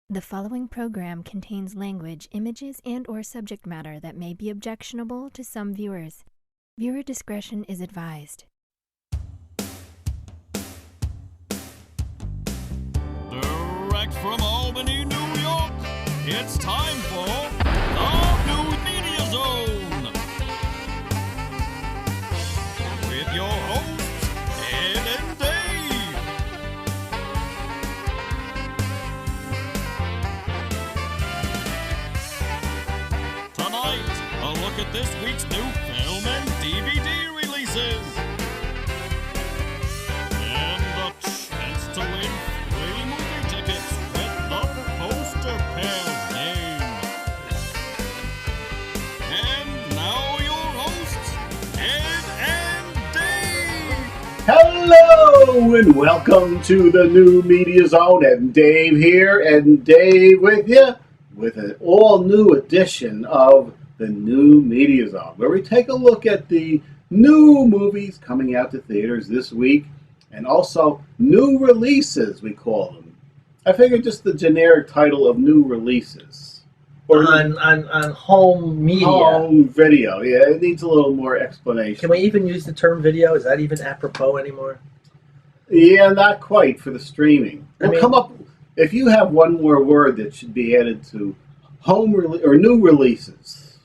The following program contains language, images, and/or subject matter that may be objectionable to some viewers. Viewer discretion is advised. Direct from Albany, New York, it's time for the New Media Zone. With your hosts, Ed and Dave. Tonight, a look at this week's new film and DVD releases. And a chance to win free movie tickets with the poster pair game. And now your hosts, Ed and Dave. Hello and welcome to the New Media Zone, and Dave here, and Dave with you with an all-new edition of the New Media Zone, where we take a look at the new movies coming out to theaters this week, and also new releases, we call them. I figured just the generic title of new releases. Or on home media. home video, yeah, it needs a little more explanation. Can we even use the term video? Is that even apropos anymore? Yeah, not quite for the streaming. I We'll mean- come up if you have one more word that should be added to or new releases.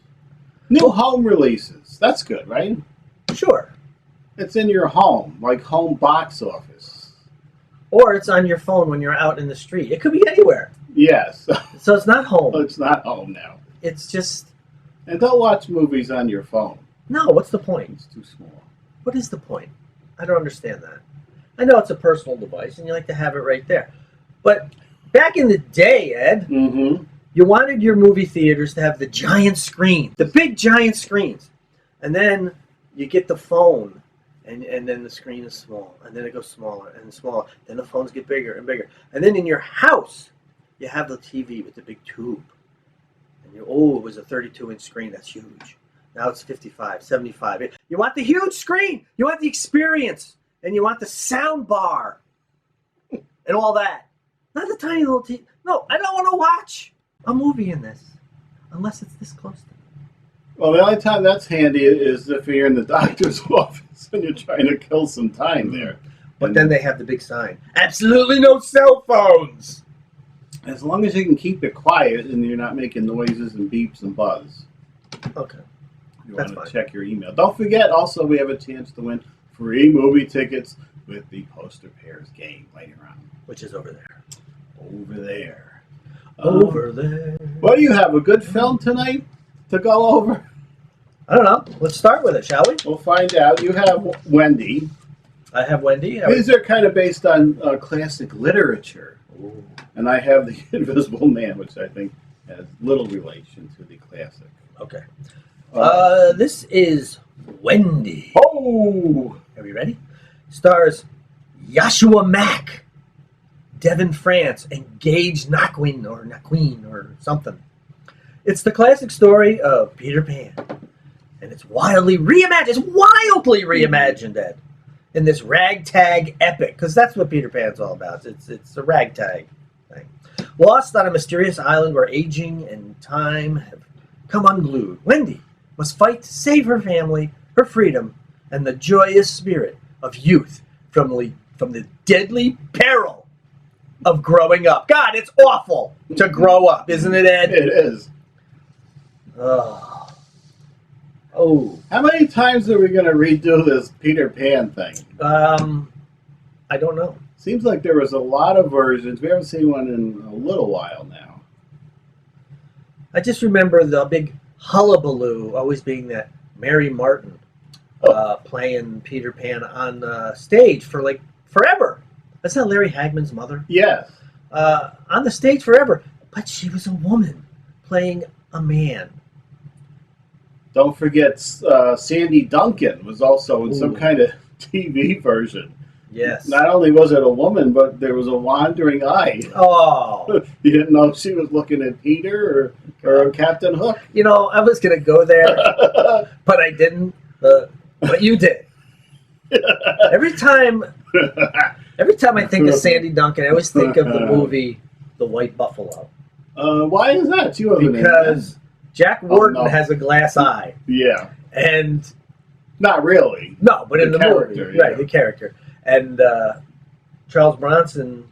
New home releases. That's good, right? Sure. It's in your home, like home box office. Or it's on your phone when you're out in the street. It could be anywhere. Yes. So it's not home. It's not home now. It's just, And don't watch movies on your phone. no, what's the point? It's too small. What is the point? I don't understand that. I know it's a personal device and you like to have it right there. But back in the day, Ed, Mm-hmm. you wanted your movie theaters to have the giant screen, the big giant screens. And then you get the phone, and then the screen is small, and then it goes smaller and smaller. Then the phones get bigger and bigger. And then in your house, you have the TV with the big tube. And it was a 32-inch screen. That's huge. Now it's 55, 75. You want the huge screen. You want the experience. And you want the sound bar and all that. Not the tiny little TV. No, I don't want to watch a movie in this unless it's this close to me. Well, the only time that's handy is if you're in the doctor's office and you're trying to kill some time there. But then they have the big sign. Absolutely no cell phones. As long as you can keep it quiet and you're not making noises and beeps and buzz. Okay. You That's want to fine. check your email. Don't forget, also, we have a chance to win free movie tickets with the poster pairs game later on. Which is over there. Over there. Over there. What do you have? A good film tonight to go over? I don't know. Let's start with it, shall we? We'll find out. You have Wendy. I have Wendy. These are kind of based on classic literature. Ooh. And I have The Invisible Man, which I think has little relation to the classic. Okay. This is Wendy. Oh! Are we ready? Stars Joshua Mack, Devin France, and Gage Naquin or something. It's the classic story of Peter Pan, and it's wildly reimagined. It's wildly reimagined, Ed, in this ragtag epic, because that's what Peter Pan's all about. It's a ragtag thing. Lost on a mysterious island where aging and time have come unglued, Wendy must fight to save her family, her freedom, and the joyous spirit of youth from the deadly peril of growing up. God, it's awful to grow up, isn't it, Ed? It is. Oh. How many times are we going to redo this Peter Pan thing? I don't know. Seems like there was a lot of versions. We haven't seen one in a little while now. I just remember the big hullabaloo always being that Mary Martin playing Peter Pan on stage for like forever. That's not Larry Hagman's mother. Yes. On the stage forever. But she was a woman playing a man. Don't forget Sandy Duncan was also in some Ooh. kind of TV version. Yes. Not only was it a woman, but there was a wandering eye. Oh. You didn't know if she was looking at Peter or Captain Hook. You know, I was going to go there, but I didn't. But you did. Every time I think of Sandy Duncan, I always think of the movie The White Buffalo. Why is that? You haven't Because Jack Warden no. has a glass eye. Yeah. And Not really. no, but in the character, movie, yeah. right, the character. And Charles Bronson's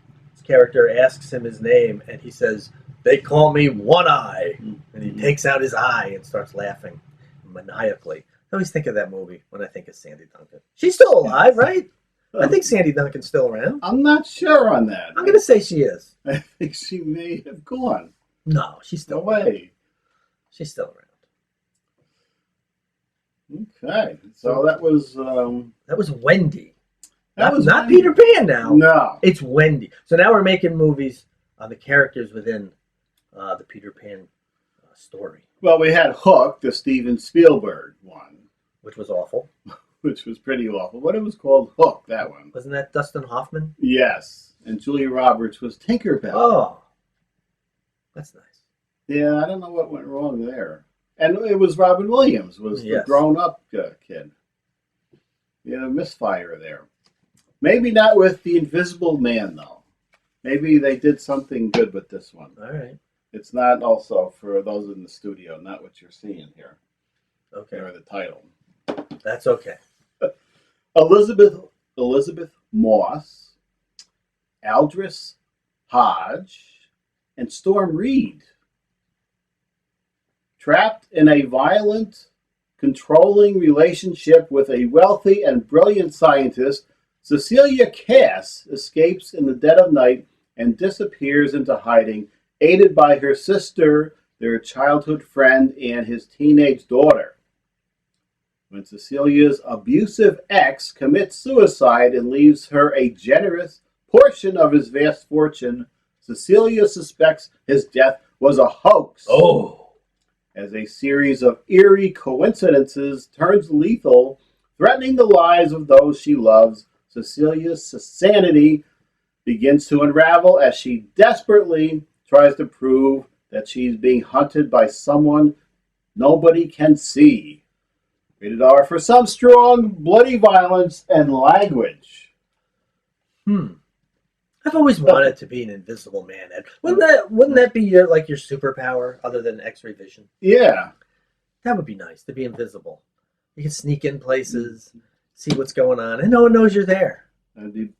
character asks him his name, and he says, "They call me One Eye." And he takes out his eye and starts laughing maniacally. I always think of that movie when I think of Sandy Duncan. She's still alive, right? I think Sandy Duncan's still around. I'm not sure on that. I'm going to say she is. I think she may have gone. No, she's No still around. way. She's still around. Okay. So that was... That was Wendy. that was not Wendy. Peter Pan now. No. It's Wendy. So now we're making movies on the characters within the Peter Pan story, Well, we had Hook, the Steven Spielberg one, which was awful. which was pretty awful. But it was called Hook, that one. Wasn't that Dustin Hoffman? Yes. And Julia Roberts was Tinkerbell. Oh, that's nice. Yeah, I don't know what went wrong there. And it was Robin Williams, was the Yes. grown-up kid. Yeah, misfire there. Maybe not with the Invisible Man, though. Maybe they did something good with this one. All right. It's not also, for those in the studio, not what you're seeing here. Okay. Or the title. That's okay. Elizabeth Moss, Aldris Hodge, and Storm Reed. Trapped in a violent, controlling relationship with a wealthy and brilliant scientist, Cecilia Cass escapes in the dead of night and disappears into hiding, aided by her sister, their childhood friend, and his teenage daughter. When Cecilia's abusive ex commits suicide and leaves her a generous portion of his vast fortune, Cecilia suspects his death was a hoax. Oh. As a series of eerie coincidences turns lethal, threatening the lives of those she loves, Cecilia's sanity begins to unravel as she desperately tries to prove that she's being hunted by someone nobody can see. Rated R for some strong, bloody violence and language. I've always wanted to be an invisible man, Ed. Wouldn't that be your superpower other than X-ray vision? Yeah. That would be nice to be invisible. You can sneak in places, see what's going on, and no one knows you're there. That'd be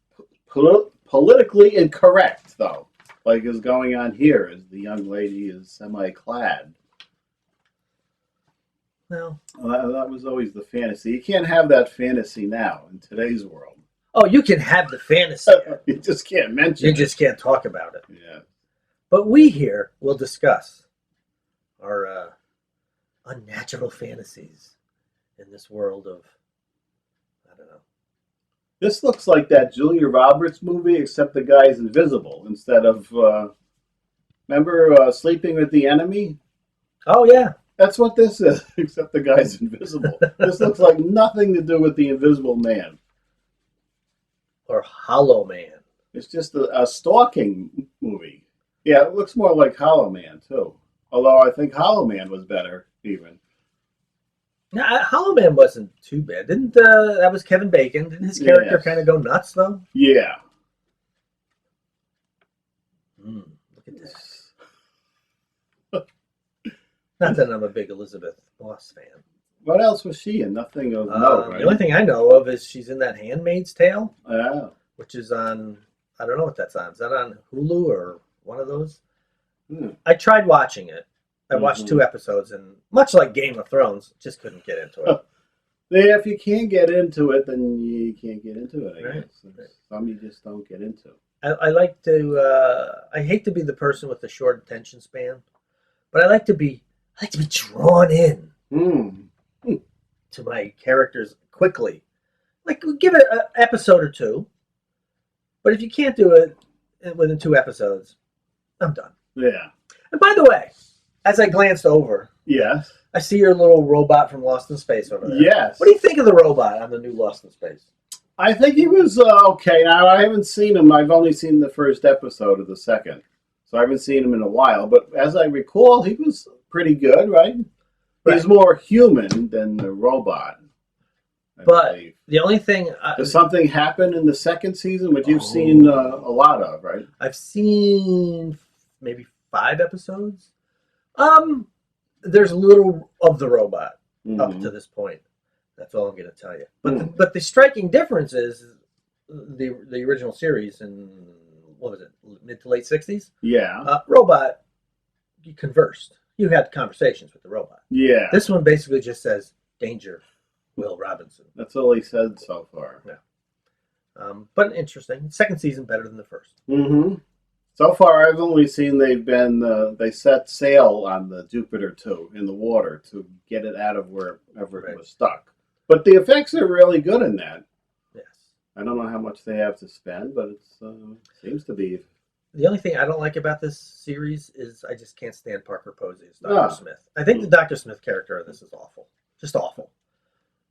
politically incorrect, though. Like is going on here, as the young lady is semi-clad. No. Well, that was always the fantasy. You can't have that fantasy now in today's world. Oh, you can have the fantasy. You just can't mention You it. just can't talk about it. Yeah. But we here will discuss our unnatural fantasies in this world of, I don't know. This looks like that Julia Roberts movie, except the guy's invisible instead of, remember Sleeping with the Enemy? Oh, yeah. That's what this is, except the guy's invisible. This looks like nothing to do with the Invisible Man. Or Hollow Man. It's just a stalking movie. Yeah, it looks more like Hollow Man, too. Although I think Hollow Man was better, even. Now, Hollow Man wasn't too bad. Didn't that was Kevin Bacon? Didn't his character Yes. kind of go nuts, though? Yeah. Look at this. Not that I'm a big Elizabeth Moss fan. What else was she in? Nothing of note, right? The only thing I know of is she's in that Handmaid's Tale, Yeah. which is on, I don't know what that's on. Is that on Hulu or one of those? Hmm. I tried watching it. I watched 2 episodes, and much like Game of Thrones, just couldn't get into it. Yeah, if you can't get into it, then you can't get into it, I Right. guess. Some you just don't get into. I like to. I hate to be the person with the short attention span, but I like to be drawn in to my characters quickly. Like, give it an episode or 2, but if you can't do it within 2 episodes, I'm done. Yeah. And by the way, as I glanced over, Yes. I see your little robot from Lost in Space over there. Yes. What do you think of the robot on the new Lost in Space? I think he was okay. Now, I haven't seen him. I've only seen the first episode of the second. So I haven't seen him in a while. But as I recall, he was pretty good, right? He's more human than the robot. I But believe. the only thing... Does something happen in the second season, which you've seen a lot of, right? I've seen maybe 5 episodes. There's a little of the robot up to this point. That's all I'm going to tell you. But the striking difference is the original series in, what was it, mid to late 60s? Yeah. Robot, you conversed. You had conversations with the robot. Yeah. This one basically just says, danger, Will Robinson. That's all he said so far. Yeah. But interesting. Second season better than the first. Mm-hmm. So far, I've only seen they set sail on the Jupiter 2 in the water to get it out of wherever it was stuck. But the effects are really good in that. Yes. I don't know how much they have to spend, but it seems to be. The only thing I don't like about this series is I just can't stand Parker Posey as Dr. Smith. I think the Dr. Smith character of this is awful. Just awful.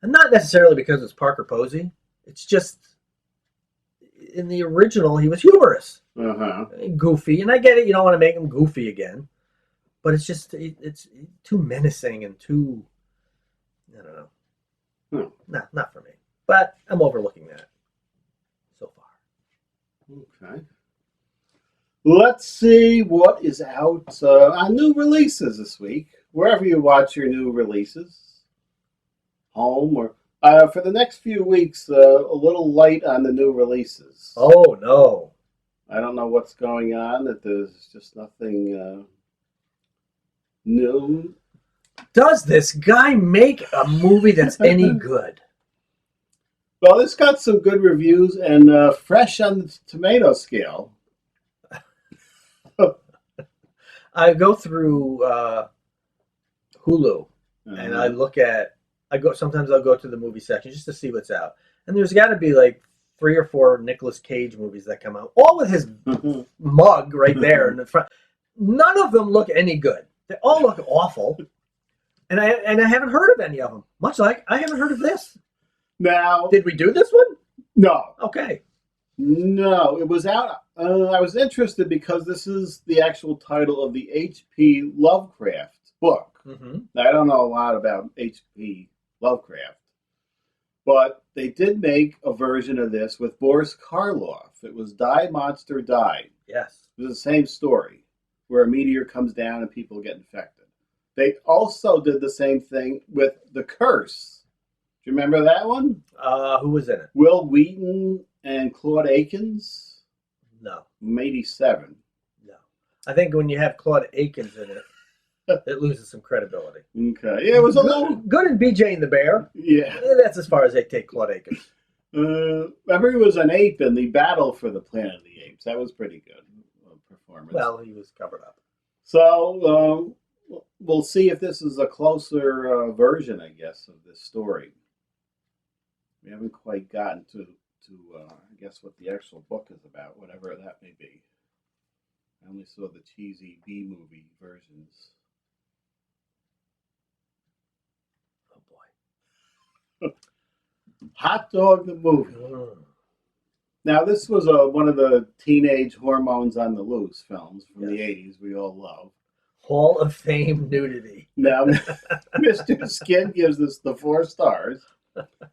And not necessarily because it's Parker Posey. It's just, in the original, he was humorous. Goofy. And I get it, you don't want to make him goofy again. But it's just, it's too menacing and too, I don't know. No, not for me. But I'm overlooking that so far. Okay. Let's see what is out on new releases this week. Wherever you watch your new releases. Home or... for the next few weeks, a little light on the new releases. Oh, no. I don't know what's going on. That there's just nothing new. Does this guy make a movie that's any good? Well, it's got some good reviews and fresh on the tomato scale. I go through Hulu and I look at. Sometimes I'll go to the movie section just to see what's out, and there's got to be like 3 or 4 Nicolas Cage movies that come out, all with his mug right there in the front. None of them look any good. They all look awful. And I haven't heard of any of them. Much like I haven't heard of this. Now, did we do this one? No. Okay. No, it was out. I was interested because this is the actual title of the H.P. Lovecraft book. Now, I don't know a lot about H.P. Lovecraft, but they did make a version of this with Boris Karloff. It was Die Monster Die. Yes. It was the same story where a meteor comes down and people get infected. They also did the same thing with The Curse. Do you remember that one? Who was in it? Will Wheaton and Claude Akins? No. 87. No. I think when you have Claude Akins in it, it loses some credibility. Okay. Yeah, it was a little... Good in BJ and the Bear. Yeah. That's as far as they take Claude Akins. Remember he was an ape in the Battle for the Planet of the Apes. That was pretty good performance. Well, he was covered up. So, we'll see if this is a closer version, I guess, of this story. We haven't quite gotten to I guess, what the actual book is about, whatever that may be. I only saw the cheesy B-movie versions. Oh, boy. Hot Dog the Movie. Now, this was one of the teenage Hormones on the Loose films from the 80s we all love. Hall of Fame nudity. Now, Mr. Skin gives this the 4 stars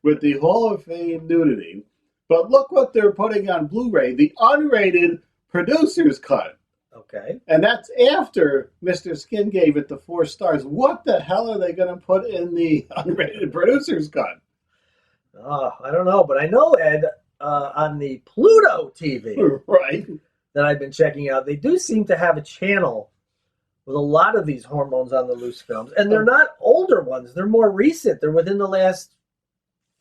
with the Hall of Fame nudity. But look what they're putting on Blu-ray, the unrated producer's cut. Okay. And that's after Mr. Skin gave it the 4 stars. What the hell are they going to put in the unrated producer's cut? Oh, I don't know, but I know, Ed, on the Pluto TV right, that I've been checking out, they do seem to have a channel with a lot of these Hormones on the Loose films. And they're not older ones. They're more recent. They're within the last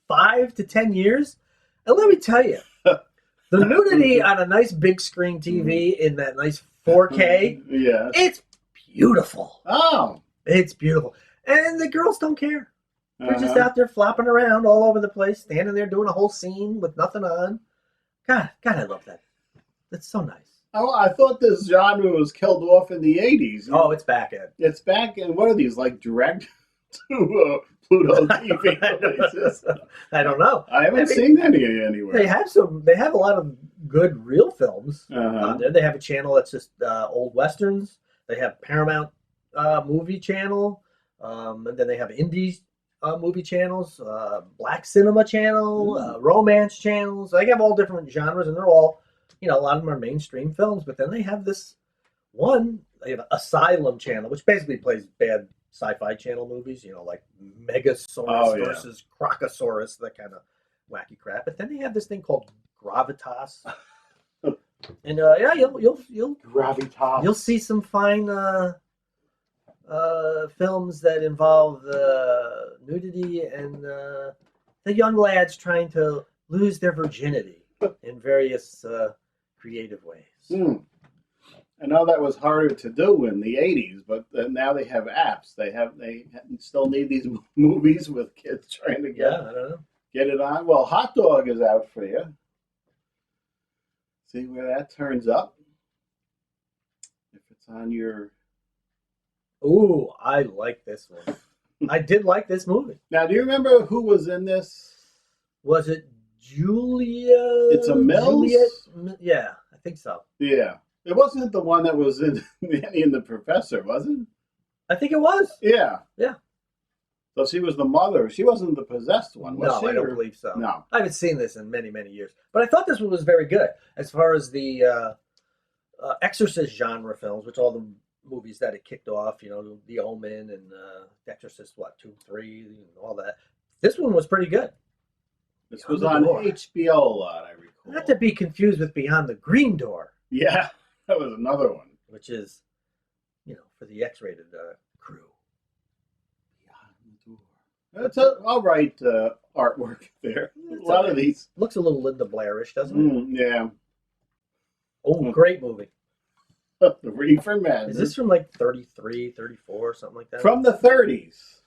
5 to 10 years. And let me tell you, the nudity on a nice big screen TV in that nice 4K, it's beautiful. Oh. It's beautiful. And the girls don't care. They're just out there flopping around all over the place, standing there doing a whole scene with nothing on. God, I love that. That's so nice. Oh, I thought this genre was killed off in the 80s. Oh, it's back, Ed. It's back, and what are these, like direct to Pluto TV releases? I don't know. I haven't seen any anywhere. They have a lot of good real films on there. They have a channel that's just old westerns. They have Paramount movie channel, and then they have indies movie channels, black cinema channel, romance channels. They have all different genres, and they're all, a lot of them are mainstream films. But then they have this One, they have Asylum Channel, which basically plays bad sci-fi channel movies, like Megasaurus versus Crocosaurus, that kind of wacky crap. But then they have this thing called Gravitas, and yeah, you'll Gravitas. You'll see some fine films that involve nudity and the young lads trying to lose their virginity in various creative ways. I know that was harder to do in the 80s, but now they have apps. They still need these movies with kids trying to I don't know. Get it on. Well, Hot Dog is out for you. See where that turns up. If it's on your... Ooh, I like this one. I did like this movie. Now, do you remember who was in this? Was it Julia? It's a Mills? Juliet? Yeah, I think so. Yeah. It wasn't the one that was in Nanny and the Professor, was it? I think it was. Yeah. Yeah. So she was the mother. She wasn't the possessed one, was she? No, I don't believe so. No. I haven't seen this in many, many years. But I thought this one was very good. As far as the Exorcist genre films, which all the movies that it kicked off, The Omen and The Exorcist, 2, 3, and all that. This one was pretty good. This was on HBO a lot, I recall. Not to be confused with Beyond the Green Door. Yeah, that was another one. Which is, for the X-rated crew. Beyond the Door. That's all right artwork there. A lot of these. Looks a little Linda Blairish, doesn't it? Yeah. Oh, great movie. The Reefer Madness. Is this from like 33, 34, something like that? From the 30s.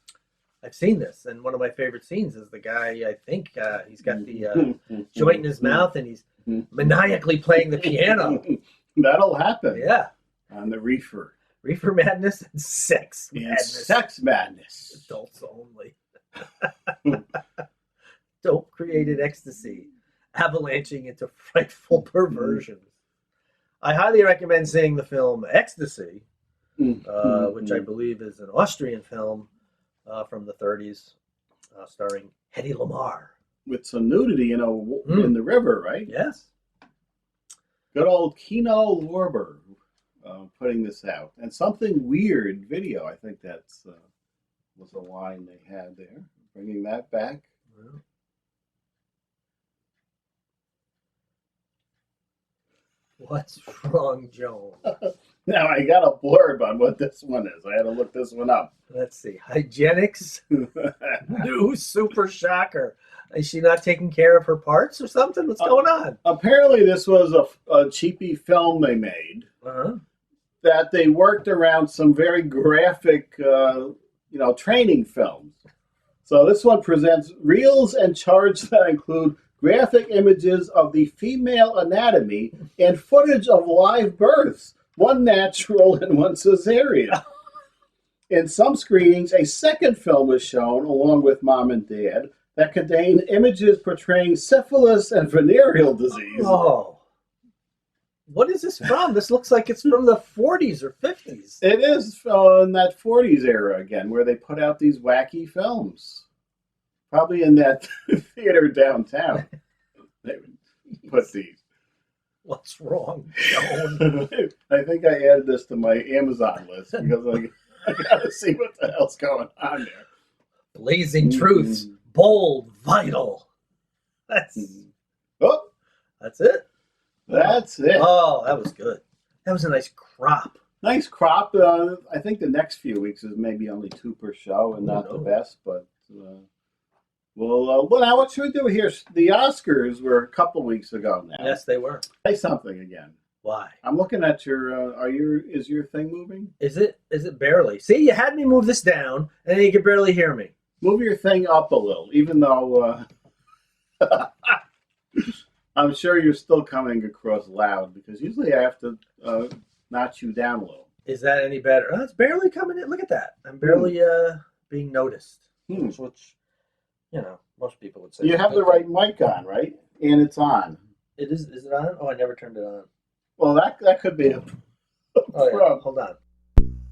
I've seen this, and one of my favorite scenes is the guy, I think, he's got the joint in his mouth, and he's maniacally playing the piano. That'll happen. Yeah. On the Reefer. Reefer Madness and Sex Madness. Sex Madness. Adults only. Dope-created ecstasy, avalanching into frightful perversions. I highly recommend seeing the film Ecstasy, which I believe is an Austrian film from the 30s, starring Hedy Lamarr. With some nudity, in the river, right? Yes. Good old Kino Lorber putting this out. And Something Weird video, I think that's was a line they had there. Bringing that back. Well, what's wrong, Joan? Now I got a blurb on what this one is. I had to look this one up. Let's see. Hygienics? New super shocker. Is she not taking care of her parts or something? What's going on? Apparently this was a cheapy film they made. That they worked around some very graphic, training films. So this one presents reels and charts that include graphic images of the female anatomy and footage of live births, one natural and one cesarean. In some screenings, a second film was shown along with Mom and Dad that contained images portraying syphilis and venereal disease. Oh. What is this from? This looks like it's from the 40s or 50s. It is in that 40s era again, where they put out these wacky films. Probably in that theater downtown. They would put these. What's wrong, Joan? I think I added this to my Amazon list because I gotta see what the hell's going on there. Blazing truths, bold, vital. That's it. That's it. Oh, that was good. That was a nice crop. Nice crop. I think the next few weeks is maybe only 2 per show and not the best, but well, now what should we do here? The Oscars were a couple weeks ago now. Yes, they were. Say something again. Why? I'm looking at your. Is your thing moving? Is it barely? See, you had me move this down, and then you could barely hear me. Move your thing up a little, even though I'm sure you're still coming across loud because usually I have to notch you down a little. Is that any better? Oh, it's barely coming in. Look at that. I'm barely being noticed. Which, most people would say. You have the right mic on, right? And it's on. It is. Is it on? Oh, I never turned it on. Well, that could be a problem. Yeah. Hold on.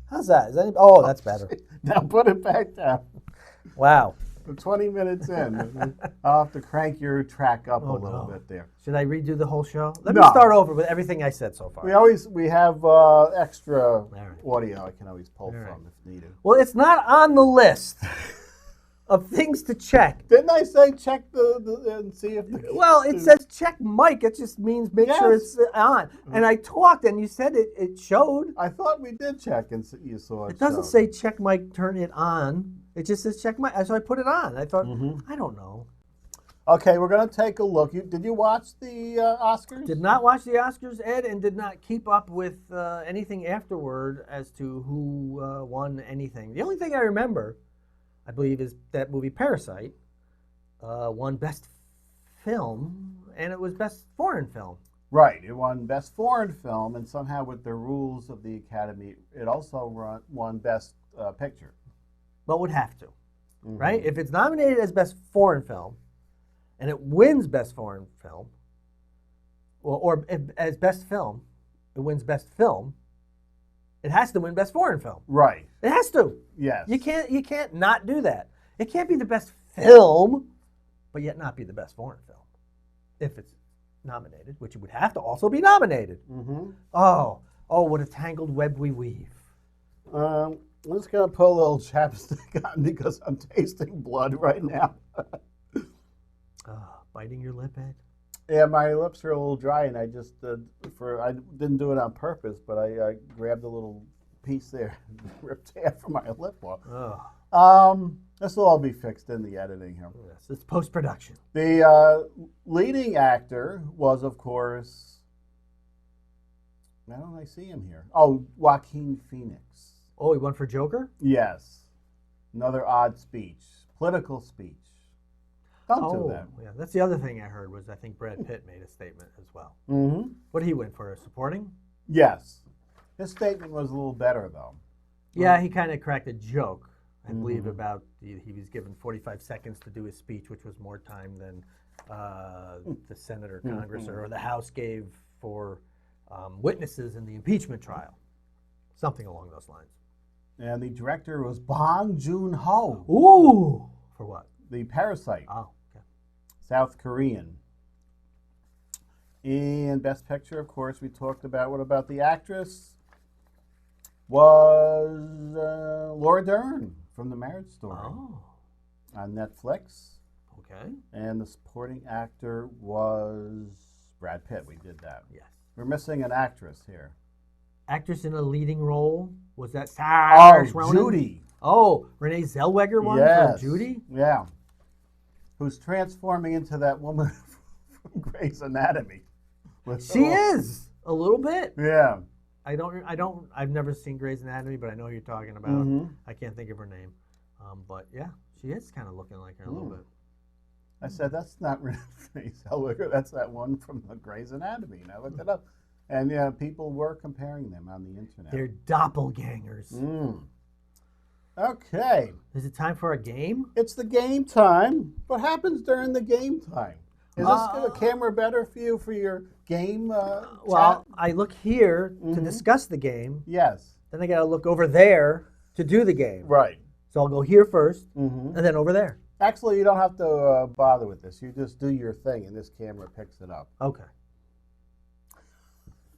How's that? Oh, that's better. Now put it back down. Wow. We're 20 minutes in. I'll have to crank your track up a little bit there. Should I redo the whole show? Let me No. start over with everything I said so far. We have extra audio I can always pull from if needed. Well, it's not on the list of things to check. Didn't I say check and see if the... Well, it says check mic. It just means make sure it's on. And I talked, and you said it showed. I thought we did check, and you saw it. It doesn't say check mic, turn it on. It just says check mic. So I put it on. I thought, I don't know. Okay, we're going to take a look. Did you watch the Oscars? Did not watch the Oscars, Ed, and did not keep up with anything afterward as to who won anything. The only thing I remember, I believe, is that movie Parasite won Best Film, and it was Best Foreign Film. Right, it won Best Foreign Film, and somehow with the rules of the Academy, it also won Best Picture. But would have to, right? If it's nominated as Best Foreign Film, and it wins Best Foreign Film, or as Best Film, it wins Best Film, it has to win Best Foreign Film. Right. It has to. Yes. You can't not do that. It can't be the best film, but yet not be the best foreign film. If it's nominated, which it would have to also be nominated. Oh, what a tangled web we weave. I'm just going to put a little chapstick on because I'm tasting blood right now. Biting your lip, Ed? Yeah, my lips are a little dry, and I just I didn't do it on purpose, but I grabbed a little piece there, and ripped half of my lip off. This will all be fixed in the editing here. Yes, it's post-production. The leading actor was, of course, why don't I see him here? Oh, Joaquin Phoenix. Oh, he won for Joker? Yes. Another odd speech, political speech. Don't do that. Yeah, that's the other thing I heard was I think Brad Pitt made a statement as well. What did he win for? Supporting? Yes. His statement was a little better, though. Yeah, he kind of cracked a joke, I believe, about he was given 45 seconds to do his speech, which was more time than the Senate or Congress or the House gave for witnesses in the impeachment trial. Something along those lines. And the director was Bong Joon-ho. Ooh! For what? The Parasite. Oh, okay. South Korean. And Best Picture, of course, we talked about. What about the actress? Was Laura Dern from The Marriage Story on Netflix. Okay. And the supporting actor was Brad Pitt. We did that. Yes. We're missing an actress here. Actress in a leading role? Was that Saoirse Ronan? Judy. Oh, Renee Zellweger won for Judy? Yeah. Who's transforming into that woman from Grey's Anatomy. She is a little bit. Yeah. I've never seen Grey's Anatomy, but I know who you're talking about. I can't think of her name. But yeah, she is kind of looking like her a little bit. I said, that's not Renee Zellweger. That's that one from the Grey's Anatomy. And I looked it up. And yeah, people were comparing them on the internet. They're doppelgangers. Okay. Is it time for a game? It's the game time. What happens during the game time? Is this a camera better for you for your game Well, I look here to discuss the game. Yes. Then I got to look over there to do the game. Right. So I'll go here first, and then over there. Actually, you don't have to bother with this. You just do your thing, and this camera picks it up. Okay.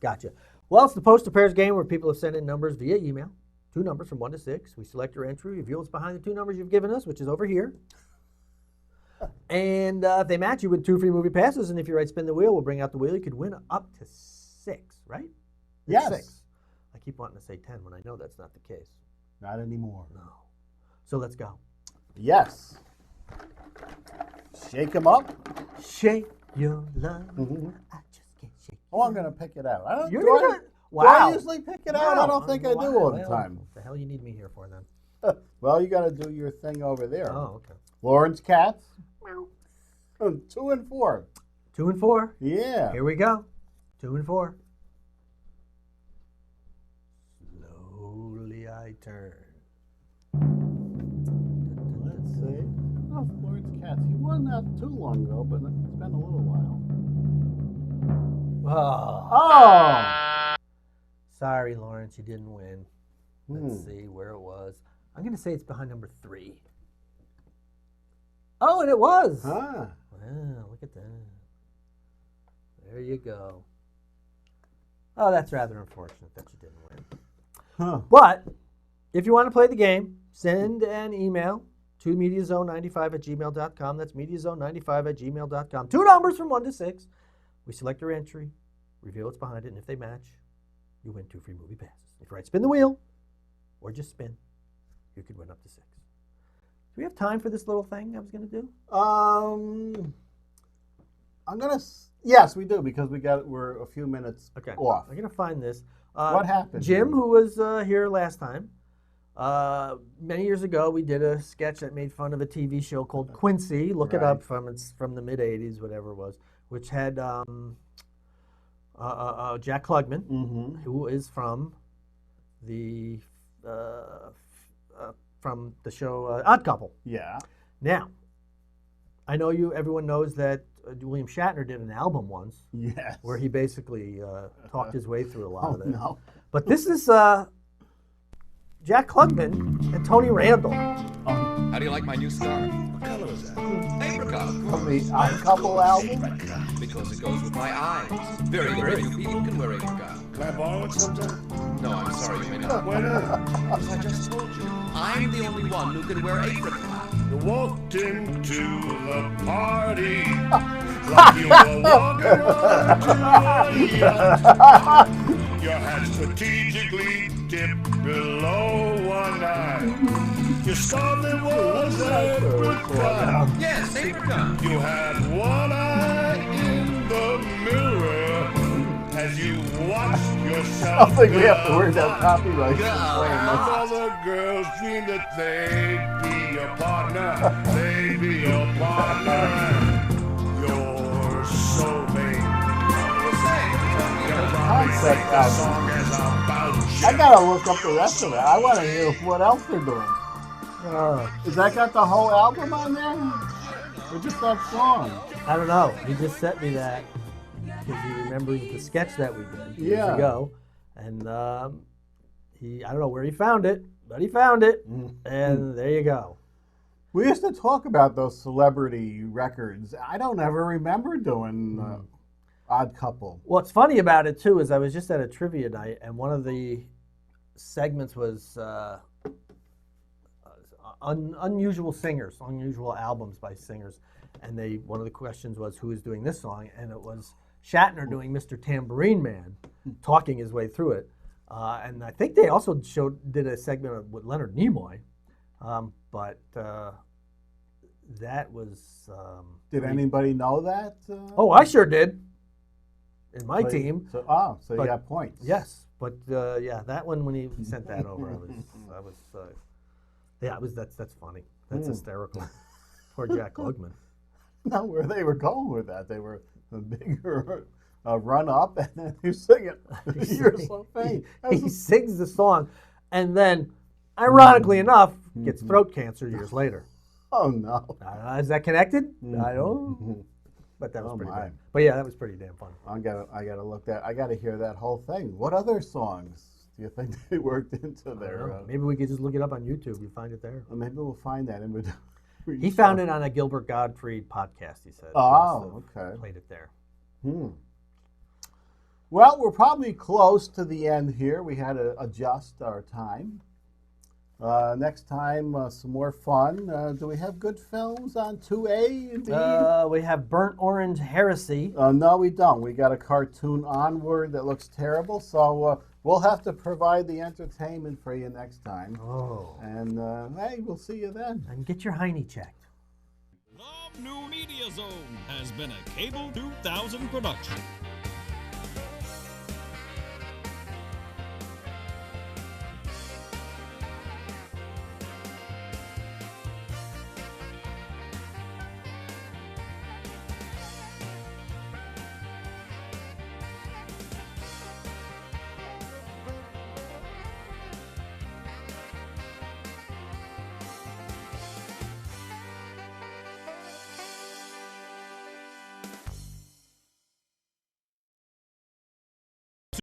Gotcha. Well, it's the Post a Pairs game where people have sent in numbers via email. 2 numbers from 1 to 6. We select your entry, reveal what's behind the 2 numbers you've given us, which is over here. And if they match you with 2 free movie passes, and if you right spin the wheel, we'll bring out the wheel. You could win up to 6, right? Yes. 6. I keep wanting to say 10 when I know that's not the case. Not anymore. No. So let's go. Yes. Shake them up. Shake your love. I just can't shake. Oh, I'm going to pick it out. You're do gonna do I usually pick it out? I don't think I do all the Well, time. What the hell you need me here for then? Well, you got to do your thing over there. Oh, okay. Lawrence Katz. 2 and 4. 2 and 4. Yeah. Here we go. 2 and 4. Slowly I turn. Let's see. Oh, Lawrence Katz. He won not too long ago, but it's been a little while. Oh. Sorry, Lawrence, you didn't win. Let's see where it was. I'm going to say it's behind number 3. Oh, and it was. Ah. Wow, look at that. There you go. Oh, that's rather unfortunate that you didn't win. Huh. But if you want to play the game, send an email to mediazone95@gmail.com. That's mediazone95@gmail.com. 2 numbers from 1 to 6. We select your entry, reveal what's behind it, and if they match, you win 2 free movie passes. If you write spin the wheel or just spin, you could win up to 6. Do we have time for this little thing I was going to do? Yes, we do, because we're a few minutes off. I'm going to find this. What happened? Jim, who was here last time, many years ago, we did a sketch that made fun of a TV show called Quincy. Look it up from the mid '80s, whatever it was, which had Jack Klugman, who is from the show Odd Couple. Yeah. Now, I know everyone knows that William Shatner did an album once. Yes. Where he basically talked his way through a lot of it. No. But this is Jack Klugman and Tony Randall. How do you like my new scarf? What color is that? Apricot, of From course. the Odd Couple album? Because it goes with my eyes. Very few people can wear apricot. Can I borrow it sometime? No, I'm sorry, you may not. Why not? Because I just told you, I'm the only one who can wear apricot. You walked into the party like you were walking onto a yacht. Your hat strategically dipped below one eye. You saw there was apricot. Yes, apricot. You had one eye in the mirror as you watched I yourself. don't think we have to worry about copyright. Other girls dream that they'd be your partner. They'd be your partner. Your soulmate. Concept album. I gotta look up the rest of it. I want to hear what else they're doing. Has that got the whole album on there? Or just that song? I don't know. He just sent me that because he remembers the sketch that we did years ago. And I don't know where he found it, but he found it. And there you go. We used to talk about those celebrity records. I don't ever remember doing Odd Couple. What's funny about it, too, is I was just at a trivia night, and one of the segments was unusual singers, unusual albums by singers. And one of the questions was, who is doing this song? And it was Shatner doing Mr. Tambourine Man, talking his way through it. And I think they also did a segment with Leonard Nimoy. But that was... Did anybody know that? Oh, I sure did. In my team. So you got points. Yes. But that one, when he sent that over, that's funny. That's hysterical. Poor Jack Klugman. Not where they were going with that. They were a bigger run up, and then you sing it. You're so faint. He sings the song, and then, ironically enough, gets throat cancer years later. Oh no! Is that connected? I don't know. But that was pretty bad. But yeah, that was pretty damn fun. I gotta look that. I gotta hear that whole thing. What other songs do you think they worked into there? Maybe we could just look it up on YouTube. You find it there. Maybe we'll find that in between. He found it on a Gilbert Gottfried podcast, he said. Oh, okay. Played it there. Well, we're probably close to the end here. We had to adjust our time. Next time, some more fun. Do we have good films on 2A and B? We have Burnt Orange Heresy. No, we don't. We got a cartoon Onward that looks terrible, so we'll have to provide the entertainment for you next time. Oh. And, hey, we'll see you then. And get your hiney checked. The New Media Zone has been a Cable 2000 production.